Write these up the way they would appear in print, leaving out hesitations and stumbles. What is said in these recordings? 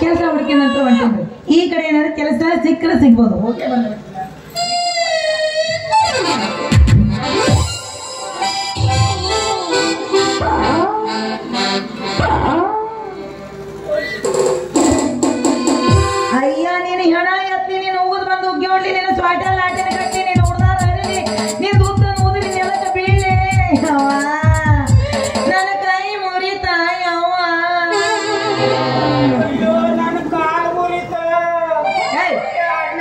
ಕೆಲಸ ಹುಡುಕಿನ ಹತ್ರ ಹೊಂಟಿದ್ರು. ಈ ಕಡೆ ಏನಾದ್ರು ಕೆಲಸ ಸಿಕ್ಕರೆ ಸಿಗ್ಬೋದು. ಓಕೆ ಅಯ್ಯ ನೀನು ಹೆಣ ಎತ್ತಿ ನೀನು ಊದ್ ಬಂದು ಉಗ್ಗಿ ಹೊಡ್ಲಿ ನೀನು ಸ್ವಾಟ ಲಾಟಿನ ಕಟ್ಟಿ ನೀನು ಹುಡ್ದಾರ ಅರಳಿ ನೀನು ಉದ್ದ ಊದ್ರಿ ನೆಲಕ ಬೀಳಿ ಅವ್ವ ನನ್ನ ಕೈ ಮುರಿತಾಯ ಅವ್ವ. ಅಯ್ಯೋ ನನ್ನ ಕಾಲು ಮುರಿತ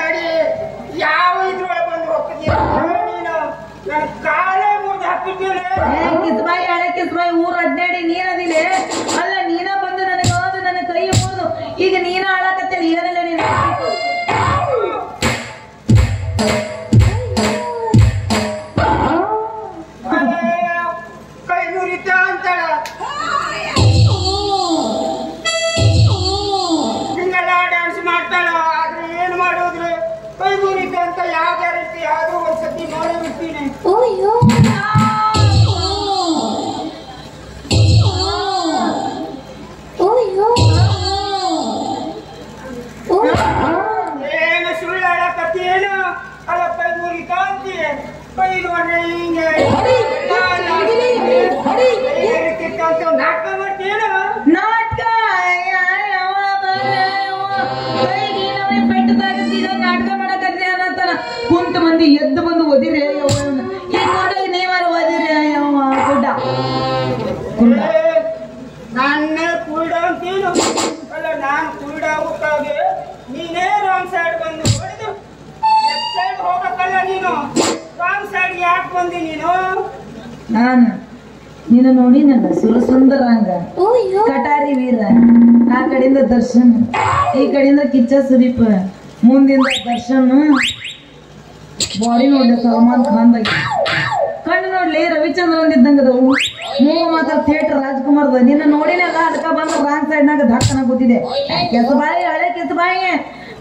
ನಡಿ ಯಾವ ಇದ್ರೊಳಗೆ ಬಂದು ಹೋಗ್ತೀಯ ನೀನು ನನ್ನ ಕಾಲೇ ಮುರಿದು ಹಾಕಿದ್ದೀರ. ಕಿಸ್ಬಾಯಿ ಹಳೆ ಕಿಸ್ಬಾಯಿ ಊರು ಅಡ್ಡಾಡಿ ನೀನದಿಲೆ ಅಲ್ಲ ನೀನ ಬಂದು ನನಗೆ ಹೋದು ನನ್ನ ಕೈ ಮುರಿದು ಈಗ ನೀನ ಹಾಳಾಕತ್ತೇಳಿ ಏನಿಲ್ಲ ನೀನು ಕೈ ಮುರಿತ ಅಂತಾಳ ಹಿಂಗೆಲ್ಲ ಡ್ಯಾನ್ಸ್ ಮಾಡ್ತಾಳ. ಆದ್ರೆ ಏನ್ ಮಾಡೋದ್ರೆ ಕೈ ಮುರಿತ ಅಂತ ಯಾವ ಗ್ಯಾರಂಟಿ ಆದ್ರೂ ಒಂದ್ಸತಿ ನೋಡಿ ಬಿಡ್ತೀನಿ. ಏನು ಸುಳ್ಳು ಹೇಳಕತ್ತೇನು ಅಲ್ಲ ಕೈ ಮುರಿತ ಅಂತೀಯ ಕೈ ನೋಡ್ರೆ ಹಿಂಗೆ ಅಂತ ನಾಟಕ ಮಾಡ್ತೀಯೇನು ನಾಟಕ ನಾಟಕ ಮಾಡಕತ್ತೆ ಅನ್ನತ್ತಾನ ಕುಂತ ಮಂದಿ ಎದ್ದು ಬಂದು ಓದಿರಿ ಈಗ ನೋಡ ನೀವಾರ ಓದಿರಿ ಯವ್ವ ಗುಡ್ಡ ನಾನೇ ಕುಲ್ಡ ಅಂತೀನು ಅಲ್ಲ ನಾನು ಕುಲ್ಡ ಹೋಗ್ತಾಗೆ ನೀನೇ ರಾಂಗ್ ಸೈಡ್ ಬಂದು ಹೊಡೆದು ಲೆಫ್ಟ್ ಸೈಡ್ ಹೋಗಕ್ಕಲ್ಲ ನೀನು ರಾಂಗ್ ಸೈಡ್ ಯಾಕೆ ಬಂದಿ ನೀನು? ನಾನು ನೀನು ನೋಡಿನಲ್ಲ ಸುರಸುಂದರಾಂಗ ಕಟಾರಿ ವೀರ ಆ ಕಡೆಯಿಂದ ದರ್ಶನ್ ಈ ಕಡೆಯಿಂದ ಕಿಚ್ಚ ಸುದೀಪ್ ಮುಂದಿಂದ ದರ್ಶನ್ ಬಾಡಿ ನೋಡ್ಲಿ ಸಲ್ಮಾನ್ ಖಾನ್ ಕಣ್ಣು ನೋಡ್ಲಿ ರವಿಚಂದ್ರನ್ ಇದ್ದಂಗದವು ಮೂರು ಮಾತ್ರ ಥಿಯೇಟರ್ ರಾಜ್ಕುಮಾರ್ದ ನಿನ್ನ ನೋಡಿನಲ್ಲ ಅದಕ್ಕ ಬಂದ ರಾಂಗ್ ಸೈಡ್ನಾಗ ಧಕ್ಕನ ಕೂತಿದೆ ಕೆಸಬಾಯಿ ಹಳೆ ಕೆಸಬಾಯಿ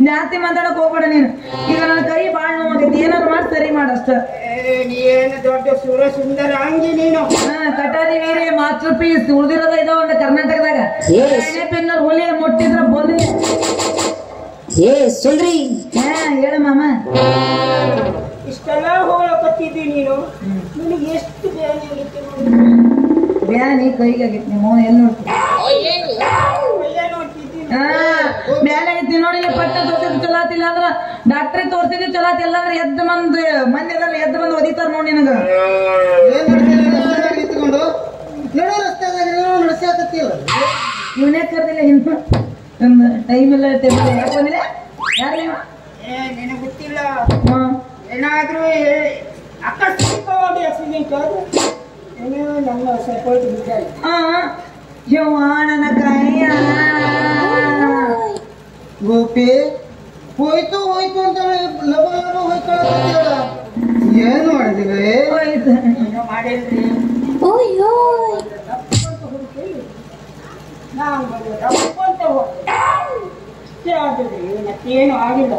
ಜಾಸ್ತಿ ಮಾತಾಡಕ್ ಹೋಗ್ಬೇಡ ನೀನು. ಈಗ ನನ್ನ ಕೈ ಬಾಳ್ ನೋವಾಗೈತಿ ಏನಾರು ಮಾಡಿ ಸರಿ ಮಾಡಷ್ಟ. ನೀನು ದೊಡ್ಡ ಸುರ ಸುಂದರ ಅಂಗಿ ನೀನು. ಕಟಾರಿ ವೀರಿ ಮಾಸ್ಟರ್ ಪೀಸ್ ಉಳಿದಿರೋದ ಇದಾವ ಒಂದು ಕರ್ನಾಟಕದಾಗ ಪೆನ್ನರ್ ಹುಲಿ ಮುಟ್ಟಿದ್ರ ಬೋಲಿ ಸುಂದ್ರಿ ಹೇಳ ಮಾಮ ಇಷ್ಟೆಲ್ಲ ಹೋಗಕತ್ತಿದ್ದಿ ನೀನು ನಿನಗೆ ಎಷ್ಟು ಬ್ಯಾನಿ ಕೈಗೆ ಆಗೈತಿ ನೀವು ಎಲ್ಲಿ ನೋಡ್ತೀವಿ ಬ್ಯಾನ್ ಆಗೈತಿ ನೋಡಿಲ್ಲ ಪಟ್ಟ ತೋರ್ಸಿದ್ ಚಲೋ ಆತಿಲ್ಲ ಅಂದ್ರ ಡಾಕ್ಟ್ರಿಗೆ ತೋರ್ಸಿದ್ ಚಲೋ ಆತಿಲ್ಲ ಅಂದ್ರೆ ಎದ್ದು ಮಂದಿ ಅದಲ್ಲ ಎದ್ದು ಬಂದು ಒದಿತಾರ ನೋಡಿ ನಿನಗ ಇವನೇ ಕರ್ದಿಲ್ಲ ಹಿಂದ ಟೈಮ್ ಇಲ್ಲ ಯಾಕೆ ಬಂದಿಲ್ಲ ಯಾರು ನಿನಗೆ ಗೊತ್ತಿಲ್ಲ ಏನಾದ್ರೂ ಅಕಸ್ಮಾತ್ ಆಕ್ಸಿಡೆಂಟ್ ಆದ್ರೆ ನಮ್ಮ ಸಪೋರ್ಟ್ ಬಿದ್ದಾಳೆ. ನನ್ನ ಕೈಯ ಗೋಪಿ ಹೋಯ್ತು ಹೋಯ್ತು ಅಂತ ಲವ ಲವ ಹೋಯ್ಕೊಳ್ಳ ಏನು ಮಾಡಿದಿವೆ ಹೋಯ್ತು ಏನೋ ಮಾಡಿದ್ರಿ ಏನು ಆಗಿಲ್ಲ.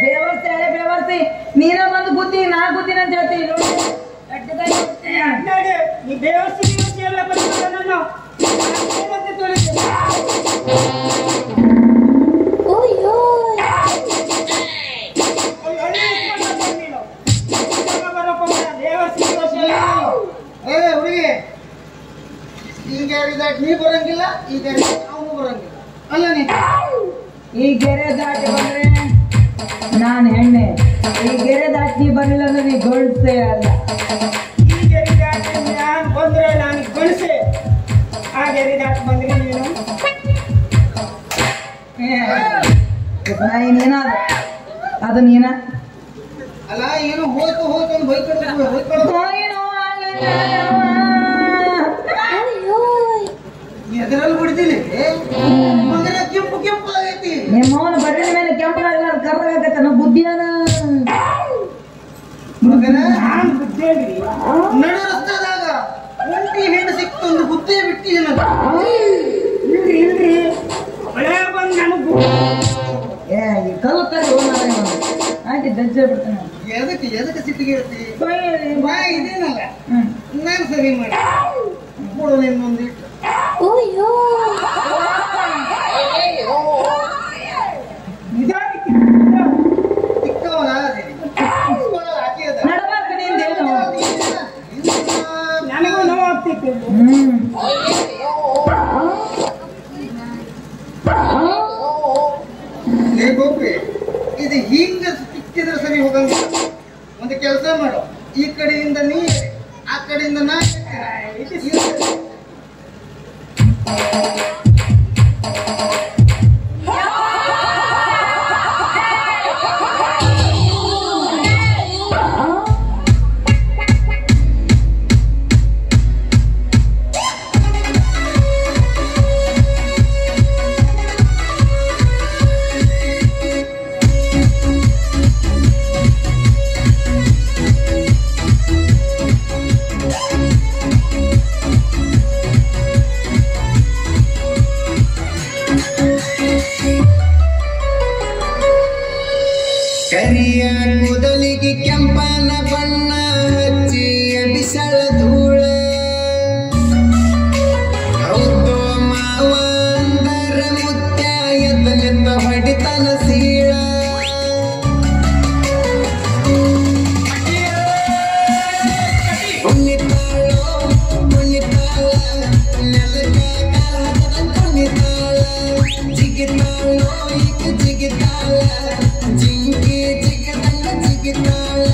ಬೇವರ್ಸಿ ಹಳೆ ಬೇವರ್ಸಿ ನೀನ ಬಂದು ಬುದ್ಧಿ ನಾ ಬುದ್ಧಿನ ಅಂತ ಹೇಳ್ತೀವಿ ಈ ದೇವಸ್ಥಾನ ಎಲ್ಲ ಬಂದಿಲ್ಲ ನಾನು ಹುಡುಗಿ ಈಗ ನೀ ಬರಂಗಿಲ್ಲ ಈಗ ಅವನು ಬರಂಗಿಲ್ಲ ಅಲ್ಲ ನೀ ಈ ಗೆರೆ ದಾಟಿ ಬಂದ್ರೆ ನಾನು ಹೆಣ್ಣೆ ಈ ಗೆರೆ ದಾಟಿ ಬರಲಿಲ್ಲ ಅಂದ್ರೆ ನೀ ಗಂಡಸೆ ಅಲ್ಲ. ಈ ಗೆರೆ ದಾಟಿ ನಾನು ಬಂದ್ರೆ ನಾನು ಗಂಡಸೆ ಆ ಗೆರೆ ದಾಟಿ ಬಂದ್ರೆ ನೀನು ಏನಾದ ಅದನ್ನ ಏನ ಅಲ್ಲ ಏನು ಹೋಯ್ತು ಹೋಯ್ತು ಅಂತ ಬೈಕೊಡೋದು ಎದರಲ್ಲಿ ಬಿಡ್ತೀನಿ ಮಗನ ಕೆಂಪು ಕೆಂಪು ಆಗೈತಿ ನಿಮ್ಮವನ ಬಡ್ಡಿನ ಮೇಲೆ ಕೆಂಪಗಾಗಲಾರ್ದು ಕರ್ರಾಗತ್ತ ನಾವು ಬುದ್ಧಿಯಾನ ಮಗನ ನಡು ರಸ್ತೆದಾಗ ಒಂಟಿ ಹೆಣ್ಣು ಸಿಕ್ತು ಒಂದು ಬುದ್ಧಿ ಬಿಟ್ಟಿದ್ದೀನಿ ಇಲ್ರಿ ಒಳ್ಳೆ ಬಂದು ನನಗೆ ಏ ಈ ಕಲ್ತಾರೆ ಆಯ್ತು ದಜ್ಜ ಬಿಡ್ತಾನೆ ಎದಕ್ಕೆ ಸಿಟ್ಟಿಗೆ ಇರ್ತಿ ಬಾ ಇದೇನಲ್ಲ ನಾನು ಸರಿ ಮಾಡಿ ಕೊಡು ನಿನ್ನೊಂದಿಟ್ಟು ಚಿಕ್ಕವನ ನನಗೂ ನೋವು ಆಗ್ತಿತ್ತು ಗೋಪಿ ಇದು ಹಿಂಗ ಸಿಕ್ಕಿದ್ರೆ ಸರಿ ಹೋಗಂಗಿಲ್ಲ ಒಂದು ಕೆಲಸ ಮಾಡು ಈ ಕಡೆಯಿಂದ ನೀ ಆ ಕಡೆಯಿಂದ ನಾ ಕರಿಯ ಕೂದಲಿಗೆ ಕೆಂಪನ ಬಣ್ಣ ಹಚ್ಚಿ ಬಿಸಳ ಧೂಳ ಹೌದು ಮಾವ ಅಂದರ ಮುತ್ಯ ಎದ್ದಲೆತ್ತ ಹೊಡಿತನ ಸೀಳ ಕುಣಿತಾಳೋ ಕುಣಿತಾಳ ನೆಲಕ ಕಾಲದ ಕುಣಿತಾಳ ಜಿಗಿತಾಳೋ ಈಗ ಜಿಗಿತಾಳ ಜಿಂಗಿ ಜಿಗದಂಗ ಜಿಗಿತಾಳ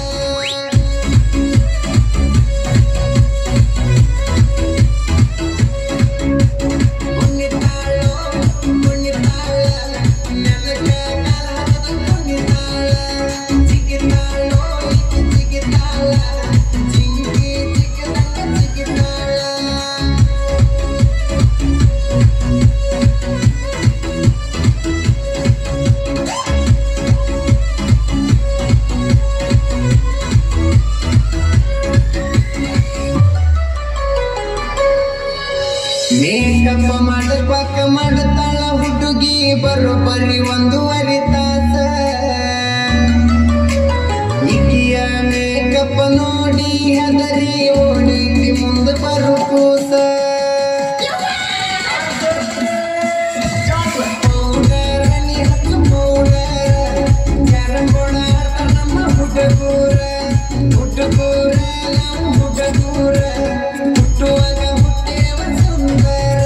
ಕುಣಿತಾಳೋ ಕುಣಿತಾಳ ನೆಲಕ ಕಾಲದ ಕುಣಿತಾಳ ಜಿಗಿತಾಳೋ ಈಗ ಜಿಗಿತಾಳ ಜಿಂಗಿ ಜಿಗದಂಗ ಜಿಗಿತಾಳ ಮೇಕಪ್ಪ ಮಾಡಬೇಕ ಮಾಡತಾಳ ಹುಡುಗಿ ಬರೋಬ್ಬರಿ 1.5 ತಾಸ ಈಕಿಯ ಮೇಕಪ್ಪ ನೋಡಿ ಹೆದರಿ ಓಡಿ ಮುಂದೆ ಬರು ಕೂಸ ಪೌಡರ್ ನೀ ಹತ್ತು ಪೌಡರ್ ಕ್ಯಾರಂಬೋರ್ಡ್ ಆಟ ನಮ್ಮ ಹುಡುಗೂರ ಹುಡುಗೂರ ನಮ್ಮ ಹುಡುಗೂರ ಹುಟ್ಟುವಾಗ ಹುಟ್ಟೇವ ಸುಂದರ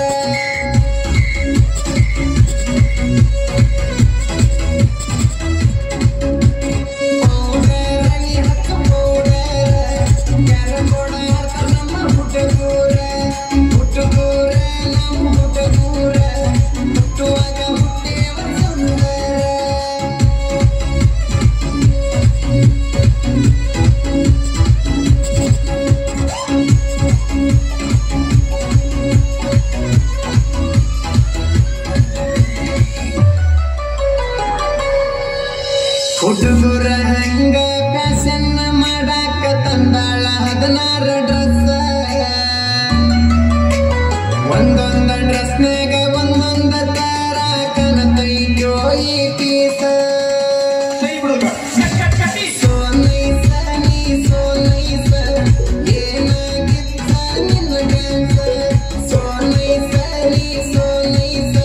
ಪೌಡರ್ ನೀ ಹತ್ತು ಪೌಡರ್ ಕ್ಯಾರಂಬೋರ್ಡ್ ಆಟ ನಮ್ಮ ಹುಡುಗೂರ ಹುಡುಗೂರ ನಮ್ಮ ಹುಡುಗೂರ ಹುಟ್ಟುವಾಗ ಹುಟ್ಟೇವ ಸುಂದರ ಹುಡುಗರ ಹಂಗ ಫ್ಯಾಷನ್ ಮಾಡಾಕ ತಂದಾಳ 16 ಡ್ರೆಸ್ ಒಂದೊಂದ ಡ್ರೆಸ್ನಾಗ ಒಂದೊಂದ ತರ ಕನತೈತೋ ಈ ಪೀಸ ಸೋ ನೈಸ ನೀ ಸೋ ನೈಸ ಏನಾಗಿತ್ತ ನಿನ್ನ ಡ್ಯಾನ್ಸ್ ಸೋ ನೈಸ ನೀ ಸೋ ನೈಸ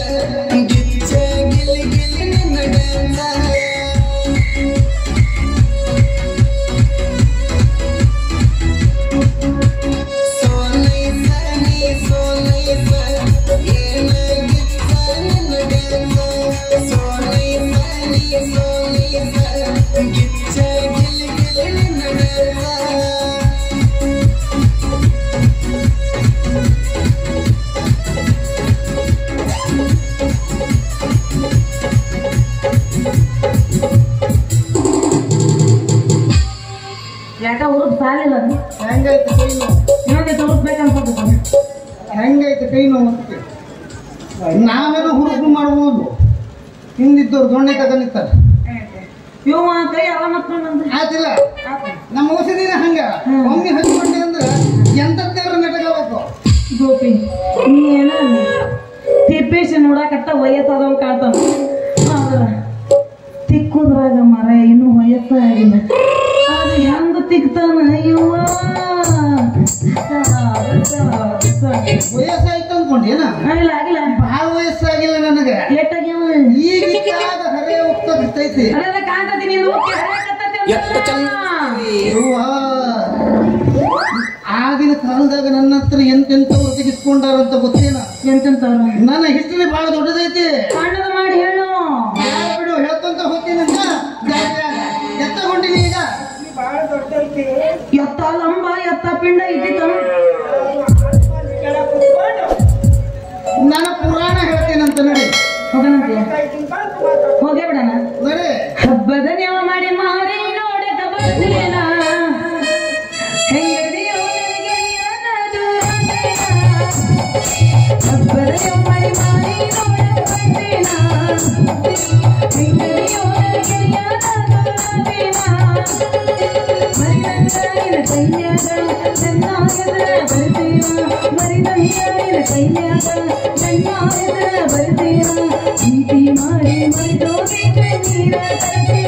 ಗಿಚ್ಚ ಗಿಲಿ ಗಿಲಿ ನಿನ್ನ ಡ್ಯಾನ್ಸ್ ಕೈ ನೋವು ಅಂತ ನಾವೇನೋ ಹುರುಪು ಮಾಡ್ಬೋದು, ಹಿಂದಿದ್ದವ್ರು ದೊಣ್ಣೆ ತಗೊಂಡಿರ್ತಾರೆ. ಇವ ಕೈ ಆರಾಮತ್ಕೊಂಡ್ ಆಯ್ತಿಲ್ಲ, ನಮ್ಮ ಔಷಧಿನ ಹಂಗ ಒಮ್ಮೆ ಹಚ್ಕೊಂಡೆ ಅಂದ್ರೆ ಎಂತದ್ದೇವ್ರ ನೆಟ್ಟಗಬೇಕು. ಗೋಪಿ ನೀ ಏನ ತಿಪ್ಪೇಶ್ ನೋಡಕತ್ತ ವಯಸ್ಸಾದವ್ ಕಾಡ್ತಾನ, ಆದ್ರ ತಿಕ್ಕುದ್ರಾಗ ಮರ ಇನ್ನೂ ವಯಸ್ಸಾಗಿಲ್ಲ. ಅದು ಹೆಂಗ ತಿಕ್ತಾನ ಇವ ವಯಸ್ಸಾಯ್ತು ಅನ್ಕೊಂಡೇನ? ಆಗಿಲ್ಲ ಆಗಿಲ್ಲ, ಬಹಳ ವಯಸ್ಸಾಗಿಲ್ಲ ನನಗೆ. ಲೇಟಾಗ್ಯಾವ ಈಗ ಹರೇ ಹೋಗ್ತೈತಿ. ಅದ ಕಾಣ್ತತಿ ಆಗಿನ ಕಾಲದಾಗ ನನ್ನ ಹತ್ರ ಎಂತೆಂತವ್ರು ತೆಗಿಸ್ಕೊಂಡಾರಂತ ಗೊತ್ತೇನ? ಎಂತೆಂತವ್ರ ನನ್ನ ಹಿಸ್ಟ್ರಿ ಬಹಳ ದೊಡ್ಡದೈತಿ. ಸಣ್ಣದ ಮಾಡಿ ಹೇಳು ಬಿಡು, ಹೇಳ್ಕೊಂತ ಹೋಗ್ತೀನಂತ ಎತ್ತಗೊಂಡಿನಿ. ಈಗ ಬಹಳ ದೊಡ್ಡೈತಿ. ಎತ್ತ ಲಂಬ ಎತ್ತ ಪಿಂಡ ಇದ್ದಿತ್ತು. ಕೆಳಗೆ ಕುತ್ಕೊಂಡು ನಾನು ಪುರಾಣ ಹೇಳ್ತೇನಂತ ನಡಿ. ಹೋಗನಂತೆ ಕೈ ತಿನ್ಕೊಂಡು ಮಾತಾಡು. ಹೋಗೇ ಬಿಡಣ. ನಡಿ. ಹಬ್ಬದ ನ್ಯಾವ ಮಾಡಿ ಮಾರಿ ನೋಡಕ ಬರ್ತೀನ, ಹೆಂಗದಿಯೋ ನನಗೆ ಅನ್ನೋದು ಹಬ್ಬದ ನ್ಯಾವ ಮಾಡಿ ನೋಡಕ ಬರ್ತೀನ, ಹೆಂಗದಿಯೋ ನನಗೆ ಮರಿದಂಗಾಯಿನ ಕೈಯಾಗ ನನ್ನಾಯದ ಬರ್ತೀನ, ಮರಿದಂಗಾಯಿನ ಕೈಯಾಗ ನನ್ನಾಯದ ಬರ್ತೀನ, ಪ್ರೀತಿ ಮಾಡಿ ಮರಿದೋಗಿದ್ರೆ ನೀರ ತರ್ತೀನ.